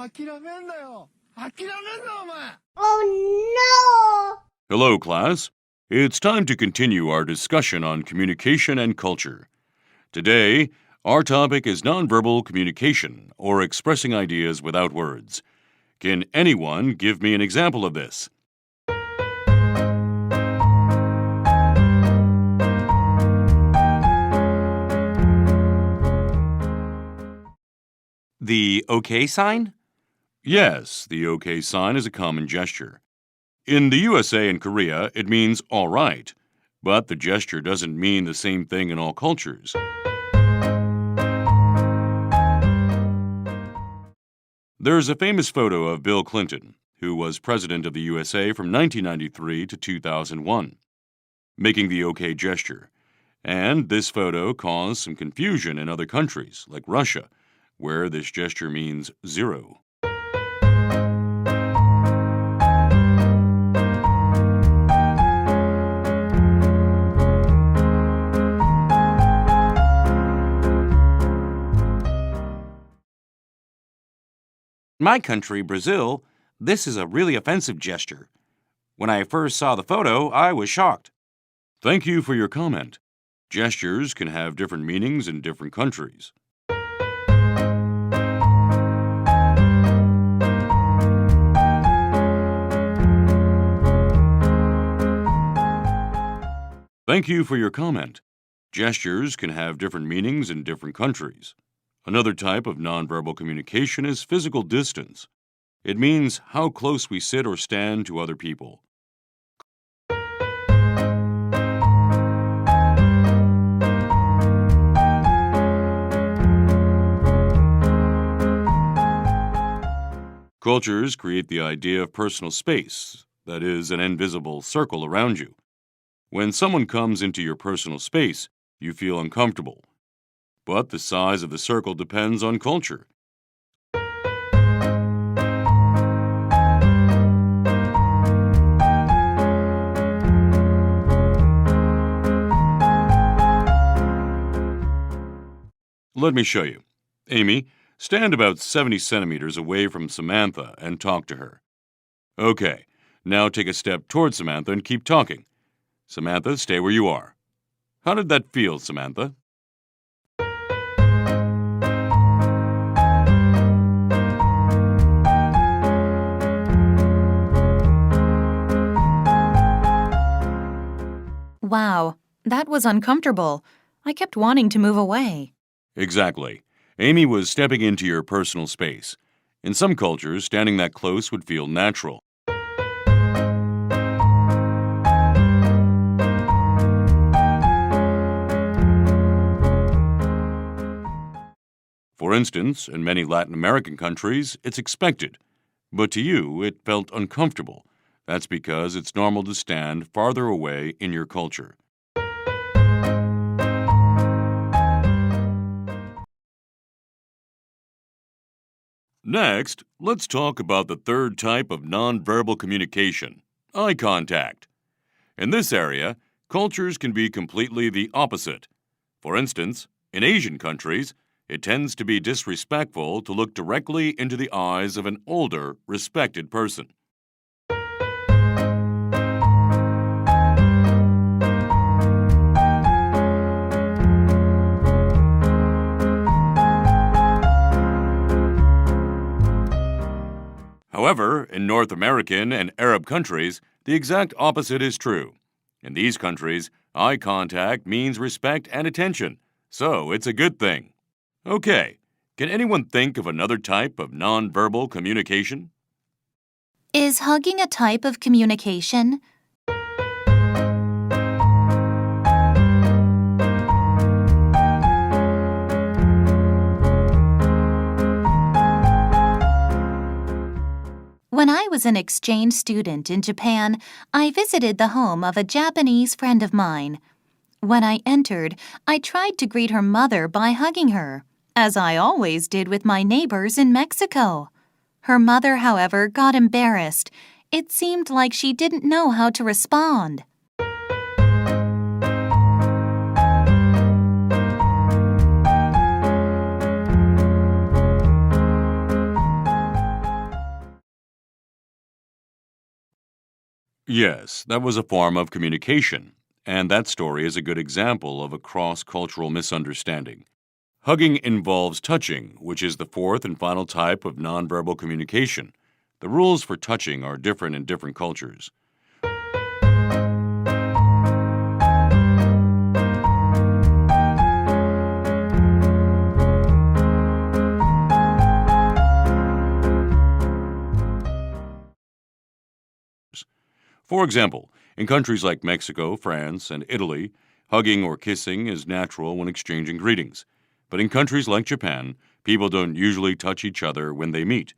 Oh no! Hello, class. It's time to continue our discussion on communication and culture. Today, our topic is nonverbal communication, or expressing ideas without words. Can anyone give me an example of this? The OK sign? Yes, the OK sign is a common gesture. In the USA and Korea, it means all right, but the gesture doesn't mean the same thing in all cultures. There's a famous photo of Bill Clinton, who was president of the USA from 1993 to 2001, making the OK gesture. And this photo caused some confusion in other countries, like Russia, where this gesture means zero. In my country, Brazil, this is a really offensive gesture. When I first saw the photo, I was shocked. Thank you for your comment. Gestures can have different meanings in different countries. Thank you for your comment. Gestures can have different meanings in different countries. Another type of nonverbal communication is physical distance. It means how close we sit or stand to other people. Cultures create the idea of personal space, that is, an invisible circle around you. When someone comes into your personal space, you feel uncomfortable. But the size of the circle depends on culture. Let me show you. Amy, stand about 70 centimeters away from Samantha and talk to her. Okay, now take a step toward Samantha and keep talking. Samantha, stay where you are. How did that feel, Samantha? Wow, that was uncomfortable. I kept wanting to move away. Exactly. Amy was stepping into your personal space. In some cultures, standing that close would feel natural. For instance, in many Latin American countries, it's expected. But to you, it felt uncomfortable. That's because it's normal to stand farther away in your culture. Next, let's talk about the third type of nonverbal communication, eye contact. In this area, cultures can be completely the opposite. For instance, in Asian countries, it tends to be disrespectful to look directly into the eyes of an older, respected person. However, in North American and Arab countries, the exact opposite is true. In these countries, eye contact means respect and attention, so it's a good thing. Okay, can anyone think of another type of nonverbal communication? Is hugging a type of communication? When I was an exchange student in Japan, I visited the home of a Japanese friend of mine. When I entered, I tried to greet her mother by hugging her, as I always did with my neighbors in Mexico. Her mother, however, got embarrassed. It seemed like she didn't know how to respond. Yes, that was a form of communication, and that story is a good example of a cross-cultural misunderstanding. Hugging involves touching, which is the fourth and final type of nonverbal communication. The rules for touching are different in different cultures. For example, in countries like Mexico, France, and Italy, hugging or kissing is natural when exchanging greetings. But in countries like Japan, people don't usually touch each other when they meet.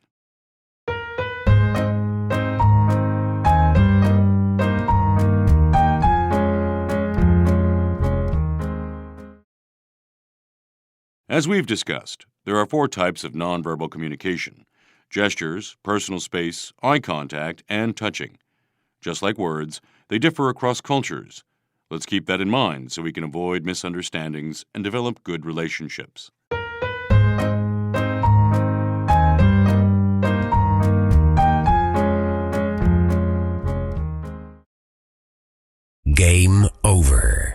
As we've discussed, there are four types of nonverbal communication: gestures, personal space, eye contact, and touching. Just like words, they differ across cultures. Let's keep that in mind so we can avoid misunderstandings and develop good relationships. Game over.